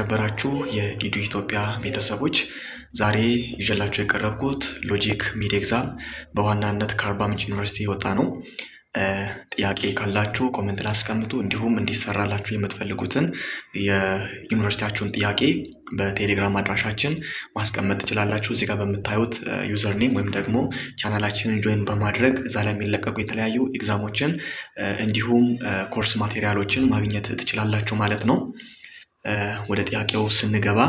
የተከበራችሁ የኢዱ ኢትዮጵያ ቤተሰቦች ዛሬ ይዤላችሁ የቀረብኩት ሎጂክ ሚድ ኤግዛም በዋናነት ከአርባ ምንጭ ዩኒቨርሲቲ የወጣ ነው። ጥያቄ ካላችሁ ኮሜንት ላይ አስቀምጡ። እንዲሁም እንዲሰራላችሁ የምትፈልጉትን የዩኒቨርሲቲያችሁን ጥያቄ በቴሌግራም አድራሻችን ማስቀመጥ ትችላላችሁ። እዚህ ጋር በምታዩት ዩዘር ኔም ወይም ደግሞ ቻናላችንን ጆይን በማድረግ እዛ ላይ የሚለቀቁ የተለያዩ ኤግዛሞችን እንዲሁም ኮርስ ማቴሪያሎችን ማግኘት ትችላላችሁ ማለት ነው። ወደ ጥያቄው ስንገባ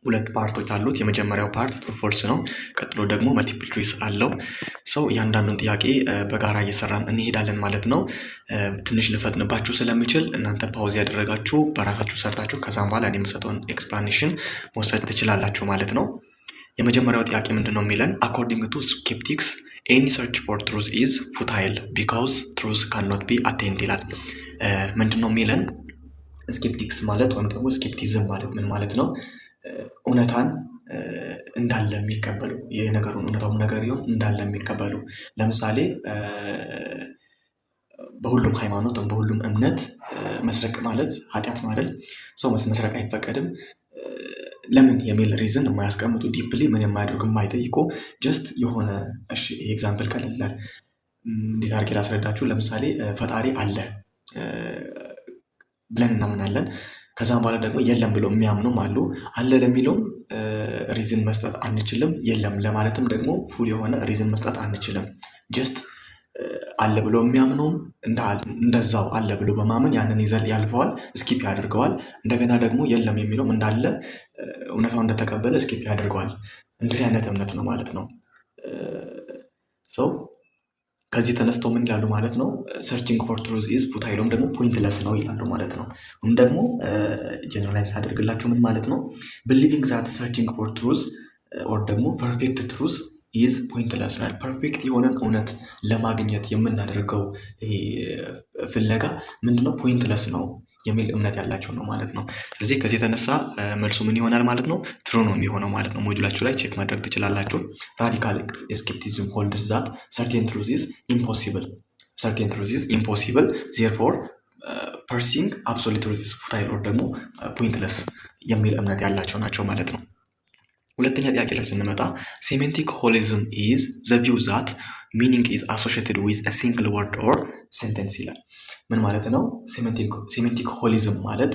ሁለት ፓርቶች አሉት። የመጀመሪያው ፓርት ትሩ ፎልስ ነው። ቀጥሎ ደግሞ መልቲፕል ቾይስ አለው። ሰው እያንዳንዱን ጥያቄ በጋራ እየሰራን እንሄዳለን ማለት ነው። ትንሽ ልፈጥንባችሁ ስለሚችል እናንተ ፓውዝ ያደረጋችሁ በራሳችሁ ሰርታችሁ ከዛም በኋላ እኔ የምሰጠውን ኤክስፕላኔሽን መውሰድ ትችላላችሁ ማለት ነው። የመጀመሪያው ጥያቄ ምንድን ነው የሚለን? አኮርዲንግ ቱ ስኬፕቲክስ ኤኒ ሰርች ፎር ትሩዝ ኢዝ ፉታይል ቢካውዝ ትሩዝ ካንኖት ቢ አቴንድ ይላል። ምንድን ነው የሚለን? ስኬፕቲክስ ማለት ወይም ደግሞ ስኬፕቲዝም ማለት ምን ማለት ነው? እውነታን እንዳለ የሚቀበሉ የነገሩን እውነታውን ነገር ይሁን እንዳለ የሚቀበሉ። ለምሳሌ በሁሉም ሃይማኖት በሁሉም እምነት መስረቅ ማለት ኃጢአት ማለት ሰው መስረቅ አይፈቀድም ለምን የሚል ሪዝን የማያስቀምጡ ዲፕሊ ምን የማያደርጉ የማይጠይቁ ጀስት የሆነ ኤግዛምፕል ቀለላል እንዴት አድርጌ ላስረዳችሁ። ለምሳሌ ፈጣሪ አለ ብለን እናምናለን። ከዛም በኋላ ደግሞ የለም ብሎ የሚያምኑም አሉ። አለ ለሚለውም ሪዝን መስጠት አንችልም፣ የለም ለማለትም ደግሞ ፉል የሆነ ሪዝን መስጠት አንችልም። ጀስት አለ ብሎ የሚያምኑም እንደዛው አለ ብሎ በማመን ያንን ይዘል ያልፈዋል፣ ስኪፕ ያደርገዋል። እንደገና ደግሞ የለም የሚለውም እንዳለ እውነታው እንደተቀበለ ስኪፕ ያደርገዋል። እንደዚህ አይነት እምነት ነው ማለት ነው። ሰው ከዚህ ተነስተው ምን ይላሉ ማለት ነው? ሰርቺንግ ፎር ትሩዝ ኢዝ ፉታይል ወይም ደግሞ ፖይንትለስ ነው ይላሉ ማለት ነው። ወይም ደግሞ ጀነራላይዝ አደርግላችሁ ምን ማለት ነው? ቢሊቪንግ ዛት ሰርቺንግ ፎር ትሩዝ ኦር ደግሞ ፐርፌክት ትሩዝ ኢዝ ፖይንትለስ ነው። ፐርፌክት የሆነን እውነት ለማግኘት የምናደርገው ፍለጋ ምንድነው? ፖይንትለስ ነው የሚል እምነት ያላቸው ነው ማለት ነው። ስለዚህ ከዚህ የተነሳ መልሱ ምን ይሆናል ማለት ነው? ትሩ ነው የሚሆነው ማለት ነው። ሞጁላችሁ ላይ ቼክ ማድረግ ትችላላችሁ። ራዲካል ስኬፕቲዝም ሆልድስ ዛት ሰርቴን ትሩዝ ኢዝ ኢምፖሲብል ዜርፎር ፐርሲንግ አብሶሉት ትሩዝ ኢዝ ፉታይል ኦር ደግሞ ፖይንትለስ የሚል እምነት ያላቸው ናቸው ማለት ነው። ሁለተኛ ጥያቄ ላይ ስንመጣ ሴሜንቲክ ሆሊዝም ኢዝ ዘ ቪው ዛት ሚኒንግ ኢዝ አሶሺየትድ ዊዝ አ ሲንግል ወርድ ኦር ሴንቴንስ ይላል። ምን ማለት ነው? ሴሜንቲክ ሆሊዝም ማለት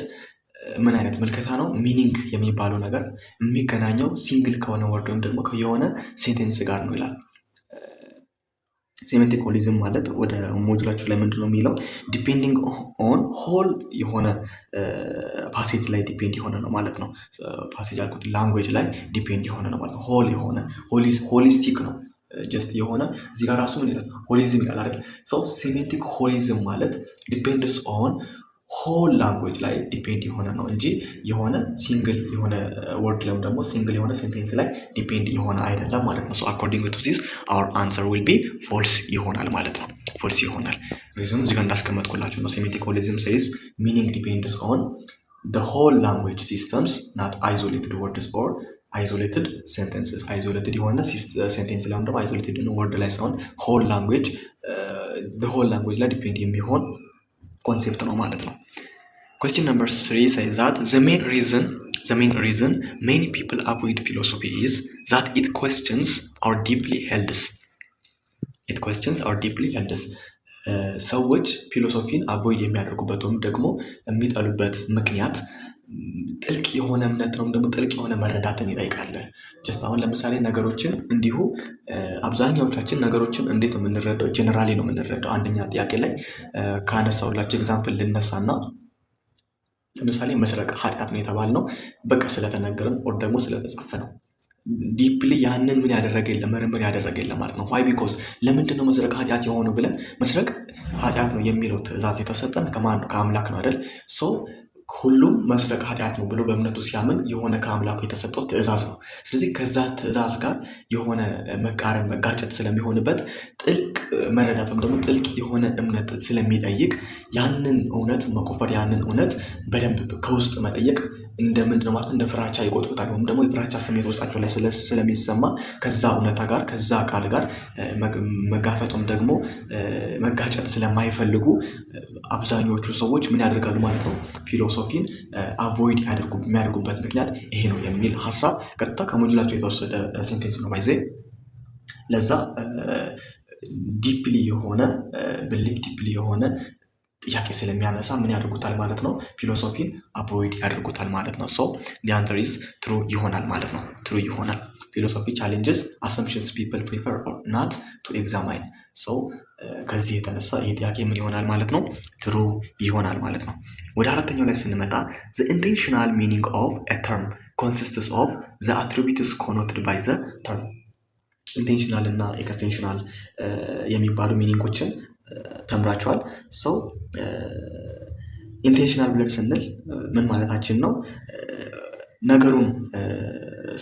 ምን አይነት ምልከታ ነው? ሚኒንግ የሚባለው ነገር የሚገናኘው ሲንግል ከሆነ ወርድ ወይም ደግሞ የሆነ ሴንቴንስ ጋር ነው ይላል። ሴሜንቲክ ሆሊዝም ማለት ወደ ሞጁላችሁ ላይ ምንድን ነው የሚለው? ዲፔንዲንግ ኦን ሆል የሆነ ፓሴጅ ላይ ዲፔንድ የሆነ ነው ማለት ነው። ፓሴጅ አልኩት ላንጉዌጅ ላይ ዲፔንድ የሆነ ነው ማለት ነው። ሆል የሆነ ሆሊስቲክ ነው። ጀስት የሆነ እዚህ ጋር ራሱ ምን ይላል? ሆሊዝም ይላል አይደል? ሰው ሴሜንቲክ ሆሊዝም ማለት ዲፔንድስ ኦን ሆል ላንጉዌጅ ላይ ዲፔንድ የሆነ ነው እንጂ የሆነ ሲንግል የሆነ ወርድ ላይ ደግሞ ሲንግል የሆነ ሴንቴንስ ላይ ዲፔንድ የሆነ አይደለም ማለት ነው። ሶ አኮርዲንግ ቱ ዚስ አወር አንሰር ዊል ቢ ፎልስ ይሆናል ማለት ነው። ፎልስ ይሆናል። ሪዝኑ እዚህ ጋር እንዳስቀመጥኩላችሁ ነው። ሴሜንቲክ ሆሊዝም ሴይዝ ሚኒንግ ዲፔንድስ ኦን the whole language systems not isolated words or isolated sentences. isolated የሆነ ሴንቴንስ ላይ ደግሞ isolated ወርድ ላይ ሳይሆን whole language the whole language ላይ ዲፔንድ የሚሆን ኮንሴፕት ነው ማለት ነው። question number 3 says that the main reason many people avoid philosophy is that it questions our deeply held ሰዎች ፊሎሶፊን አቮይድ የሚያደርጉበት ወይም ደግሞ የሚጠሉበት ምክንያት ጥልቅ የሆነ እምነት ነው፣ ደግሞ ጥልቅ የሆነ መረዳትን ይጠይቃል። ጀስት አሁን ለምሳሌ ነገሮችን እንዲሁ አብዛኛዎቻችን ነገሮችን እንዴት ነው የምንረዳው? ጀነራሊ ነው የምንረዳው። አንደኛ ጥያቄ ላይ ካነሳውላችሁ ኤግዛምፕል ልነሳና ለምሳሌ መስረቅ ኃጢአት ነው የተባልነው በቃ ስለተነገረን ኦር ደግሞ ስለተጻፈ ነው። ዲፕሊ ያንን ምን ያደረገ የለም ምርምር ያደረገ የለም ማለት ነው። ዋይ ቢኮዝ ለምንድን ነው መስረቅ ኃጢአት የሆነው ብለን መስረቅ ኃጢአት ነው የሚለው ትእዛዝ የተሰጠን ከማን ነው? ከአምላክ ነው አይደል? ሶ ሁሉም መስረቅ ኃጢአት ነው ብሎ በእምነቱ ሲያምን የሆነ ከአምላኩ የተሰጠው ትእዛዝ ነው። ስለዚህ ከዛ ትእዛዝ ጋር የሆነ መቃረን መጋጨት ስለሚሆንበት ጥልቅ መረዳትም ደግሞ ጥልቅ የሆነ እምነት ስለሚጠይቅ ያንን እውነት መቆፈር ያንን እውነት በደንብ ከውስጥ መጠየቅ እንደምንድን ነው ማለት እንደ ፍራቻ ይቆጥሩታል። ወይም ደግሞ የፍራቻ ስሜት ውስጣቸው ላይ ስለሚሰማ ከዛ እውነታ ጋር ከዛ ቃል ጋር መጋፈጥም ደግሞ መጋጨት ስለማይፈልጉ አብዛኞቹ ሰዎች ምን ያደርጋሉ ማለት ነው? ፊሎሶፊን አቮይድ የሚያደርጉበት ምክንያት ይሄ ነው የሚል ሀሳብ ቀጥታ ከሞጁላቸው የተወሰደ ሴንቴንስ ነው። ባይዘ ለዛ ዲፕሊ የሆነ ብሊፍ ዲፕሊ የሆነ ጥያቄ ስለሚያነሳ ምን ያደርጉታል ማለት ነው? ፊሎሶፊን አቮይድ ያደርጉታል ማለት ነው። ሶ the answer is true ይሆናል ማለት ነው። true ይሆናል። ፊሎሶፊ challenges assumptions people prefer or not to examine። ሶ ከዚህ የተነሳ ይሄ ጥያቄ ምን ይሆናል ማለት ነው? true ይሆናል ማለት ነው። ወደ አራተኛው ላይ ስንመጣ the intentional meaning of a term consists of the attributes connoted by the term። ኢንቴንሽናል እና ኤክስቴንሽናል የሚባሉ ሚኒንጎችን ተምራቸዋል። ሰው ኢንቴንሽናል ብለን ስንል ምን ማለታችን ነው? ነገሩን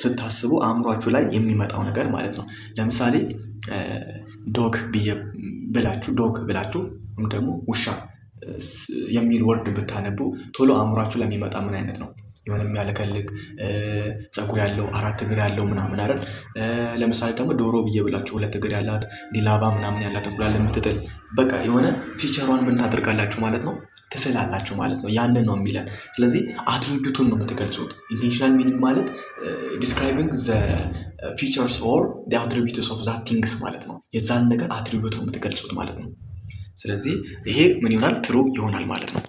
ስታስቡ አእምሯችሁ ላይ የሚመጣው ነገር ማለት ነው። ለምሳሌ ዶግ ብላችሁ ወይም ደግሞ ውሻ የሚል ወርድ ብታነቡ ቶሎ አእምሯችሁ ላይ የሚመጣ ምን አይነት ነው? የሆነ የሚያለከልክ ፀጉር ያለው 4 እግር ያለው ምናምን አይደል? ለምሳሌ ደግሞ ዶሮ ብላችሁ 2 እግር ያላት ዲላባ ምናምን ያላት እንቁላል የምትጥል በቃ የሆነ ፊቸሯን ምን ታደርጋላችሁ ማለት ነው? ትስላላችሁ ማለት ነው። ያንን ነው የሚለን። ስለዚህ አትሪቢዩቱን ነው የምትገልጹት። ኢንቴንሽናል ሚኒንግ ማለት ዲስክራይቢንግ ዘ ፊቸርስ ኦር ዘ አትሪቢዩትስ ኦፍ ዛት ቲንግስ ማለት ነው። የዛን ነገር አትሪቢዩቱን የምትገልጹት ማለት ነው። ስለዚህ ይሄ ምን ይሆናል? ትሩ ይሆናል ማለት ነው።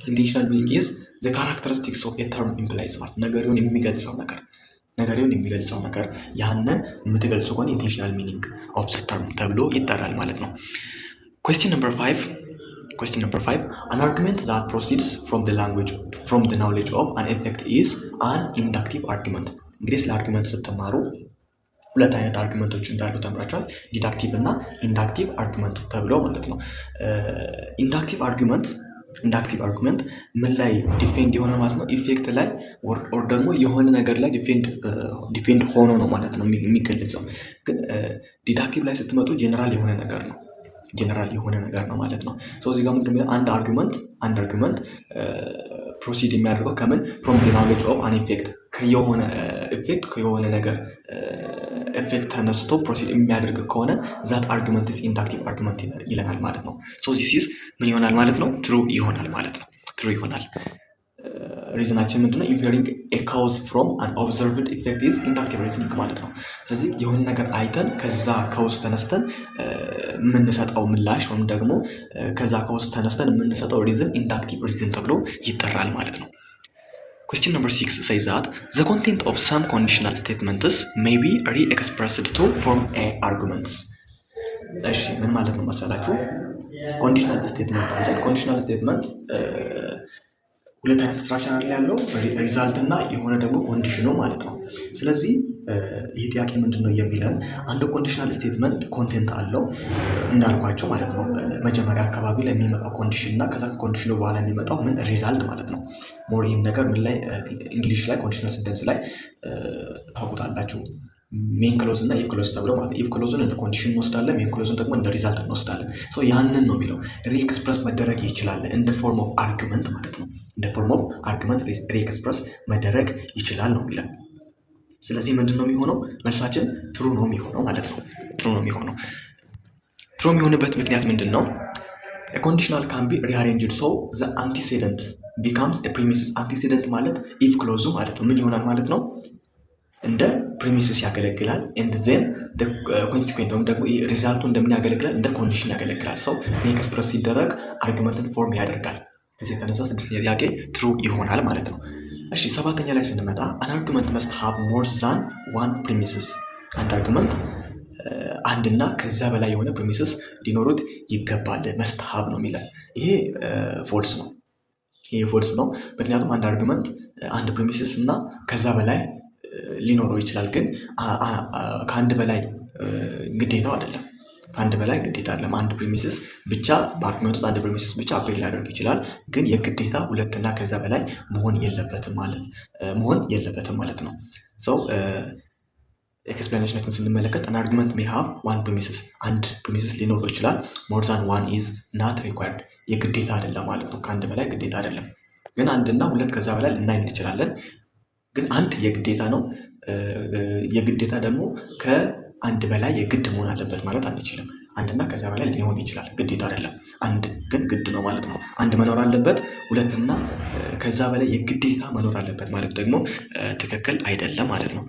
ኢንቴንሽናል ሚኒንግ ኢዝ the characteristics of a term implies ማለት ነገሩን የሚገልጸው ነገር ያንን የምትገልጹ ከሆነ intentional meaning of the term ተብሎ ይጠራል ማለት ነው። question number 5 an argument that proceeds from the knowledge of an effect is an inductive argument። እንግዲህ ስለ አርጊመንት ስትማሩ ሁለት አይነት አርጊመንቶች እንዳሉ ተምራችኋል። ዲዳክቲቭ እና ኢንዳክቲቭ አርጊመንት ተብለው ማለት ነው። ኢንዳክቲቭ አርጉመንት ምን ላይ ዲፌንድ የሆነ ማለት ነው? ኢፌክት ላይ ኦር ደግሞ የሆነ ነገር ላይ ዲፌንድ ሆኖ ነው ማለት ነው የሚገለጸው። ግን ዲዳክቲቭ ላይ ስትመጡ ጀነራል የሆነ ነገር ነው ማለት ነው። እዚህ ጋር ምንድን ነው አንድ አርጉመንት ፕሮሲድ የሚያደርገው ከምን ፍሮም the knowledge of an effect ከየሆነ ነገር ኤፌክት ተነስቶ ፕሮሲድ የሚያደርግ ከሆነ ዛት አርጉመንት ኢዝ ኢንዳክቲቭ አርጉመንት ይለናል ማለት ነው። ዚስ ኢዝ ምን ይሆናል ማለት ነው? ትሩ ይሆናል ማለት ነው። ትሩ ይሆናል። ሪዝናችን ምንድነው? ኢንፌሪንግ ኤ ካውዝ ፍሮም አን ኦብዘርቭድ ኢፌክት ኢዝ ኢንዳክቲቭ ሪዝኒንግ ማለት ነው። ስለዚህ የሆነ ነገር አይተን ከዛ ካውዝ ተነስተን የምንሰጠው ምላሽ ወይም ደግሞ ከዛ ካውዝ ተነስተን የምንሰጠው ሪዝን ኢንዳክቲቭ ሪዝን ተብሎ ይጠራል ማለት ነው። Question number 6 says that the content of some conditional statements may be re-expressed to form a arguments። እሺ ምን ማለት ነው መሰላችሁ? ኮንዲሽናል ስቴትመንት አለ። ኮንዲሽናል ስቴትመንት ሁለት አይነት ስትራክቸር አለ ያለው ሪዛልት እና የሆነ ደግሞ ኮንዲሽኑ ማለት ነው። ስለዚህ ይህ ጥያቄ ምንድነው የሚለን አንድ ኮንዲሽናል ስቴትመንት ኮንቴንት አለው እንዳልኳቸው ማለት ነው። መጀመሪያ አካባቢ ላይ የሚመጣው ኮንዲሽን እና ከዛ ከኮንዲሽኑ በኋላ የሚመጣው ምን ሪዛልት ማለት ነው። ሞር ይህን ነገር ምን ላይ እንግሊሽ ላይ ኮንዲሽናል ሴንተንስ ላይ ታውቁታላችሁ። ሜን ክሎዝ እና ኢፍ ክሎዝ ተብሎ ማለት ኢፍ ክሎዝን እንደ ኮንዲሽን እንወስዳለን፣ ሜን ክሎዝን ደግሞ እንደ ሪዛልት እንወስዳለን። ያንን ነው የሚለው ሪኤክስፕረስ መደረግ ይችላል እንደ ፎርም ኦፍ አርጊመንት ማለት ነው። እንደ ፎርም ኦፍ አርጊመንት ሪኤክስፕረስ መደረግ ይችላል ነው የሚለው። ስለዚህ ምንድን ነው የሚሆነው? መልሳችን ትሩ ነው የሚሆነው ማለት ነው። ትሩ ነው የሚሆነው። ትሩ የሚሆንበት ምክንያት ምንድን ነው? ኮንዲሽናል ካን ቢ ሪአሬንጅድ ሶ ዘ አንቲሴደንት ቢካምስ ፕሪሚሲስ። አንቲሴደንት ማለት ኢፍ ክሎዙ ማለት ነው። ምን ይሆናል ማለት ነው? እንደ ፕሪሚሲስ ያገለግላል። ኤንድ ዜን ኮንሲኩዌንት ወይም ደግሞ ሪዛልቱ እንደምን ያገለግላል? እንደ ኮንዲሽን ያገለግላል። ሰው ኤክስፕረስ ሲደረግ አርጊመንትን ፎርም ያደርጋል። ከዚህ የተነሳ 6ኛ ጥያቄ ትሩ ይሆናል ማለት ነው። እሺ 7ኛ ላይ ስንመጣ አን አርጊመንት መስት ሃቭ ሞር ዛን ዋን ፕሪሚሲስ። አንድ አርጊመንት አንድና ከዛ በላይ የሆነ ፕሪሚሲስ ሊኖሩት ይገባል። መስት ሃቭ ነው የሚለው። ይሄ ፎልስ ነው። ምክንያቱም አንድ አርጊመንት አንድ ፕሪሚሲስ እና ከዛ በላይ ሊኖረው ይችላል። ግን ከአንድ በላይ ግዴታው አይደለም። አንድ ፕሪሚሲስ ብቻ በአርጊመንት ውስጥ አንድ ፕሪሚሲስ ብቻ አፕል ሊያደርግ ይችላል። ግን የግዴታ ሁለትና ከዛ በላይ መሆን የለበትም ማለት ነው። ኤክስፕላኔሽናችን ስንመለከት አን አርጊመንት ሜይ ሃቭ ዋን ፕሪሚሲስ፣ አንድ ፕሪሚሲስ ሊኖረው ይችላል። ሞር ዛን ዋን ኢዝ ናት ሪኳየርድ፣ የግዴታ አይደለም ማለት ነው። ከአንድ በላይ ግዴታ አይደለም። ግን አንድና ሁለት ከዛ በላይ ልናይ እንችላለን። ግን አንድ የግዴታ ነው። የግዴታ ደግሞ ከአንድ በላይ የግድ መሆን አለበት ማለት አንችልም። አንድና ከዛ በላይ ሊሆን ይችላል፣ ግዴታ አይደለም። አንድ ግን ግድ ነው ማለት ነው። አንድ መኖር አለበት፣ ሁለትና ከዛ በላይ የግዴታ መኖር አለበት ማለት ደግሞ ትክክል አይደለም ማለት ነው።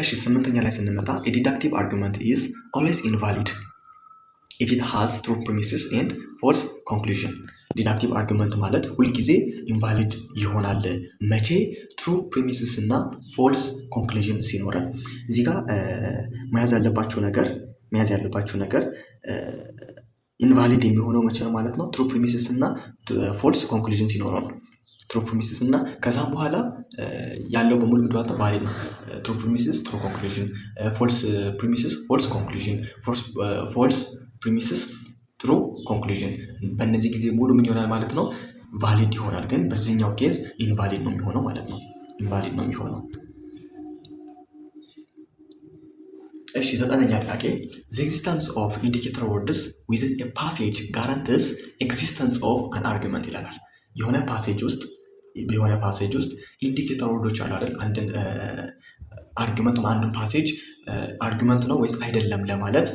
እሺ 8ኛ ላይ ስንመጣ ዲዳክቲቭ አርጉመንት ኢዝ ኦልዌይስ ኢንቫሊድ ኢፍ ኢት ሃዝ ትሩ ፕሪሚስስ ኤንድ ፎልስ ኮንክሉዥን። ዲዳክቲቭ አርጉመንት ማለት ሁልጊዜ ኢንቫሊድ ይሆናል መቼ? ትሩ ፕሪሚስስ እና ፎልስ ኮንክሉዥን ሲኖረን። እዚህ ጋር መያዝ ያለባችሁ ነገር ኢንቫሊድ የሚሆነው መቼ ነው ማለት ነው? ትሩ ፕሪሚስስ እና ፎልስ ኮንክሉዥን ሲኖረው ነው። ትሩ ፕሪሚስስ እና ከዛም በኋላ ያለው በሙሉ ምድዋት ቫሊድ ነው። ትሩ ፕሪሚስስ ትሩ ኮንክሉዥን፣ ፎልስ ፕሪሚስስ ፎልስ ኮንክሉዥን፣ ፎልስ ፕሪሚስስ ትሩ ኮንክሉዥን። በእነዚህ ጊዜ ሙሉ ምን ይሆናል ማለት ነው? ቫሊድ ይሆናል። ግን በዚህኛው ኬዝ ኢንቫሊድ ነው የሚሆነው ማለት ነው። ኢንቫሊድ ነው የሚሆነው። እሺ 9ኛ ጥያቄ the existence of indicator words within a passage guarantees existence of an argument ይላል። የሆነ ፓሴጅ ውስጥ ኢንዲኬተር ወርዶች አሉ አይደል? አንድን አርጊመንት አንድን ፓሴጅ አርጊመንት ነው ወይስ አይደለም ለማለት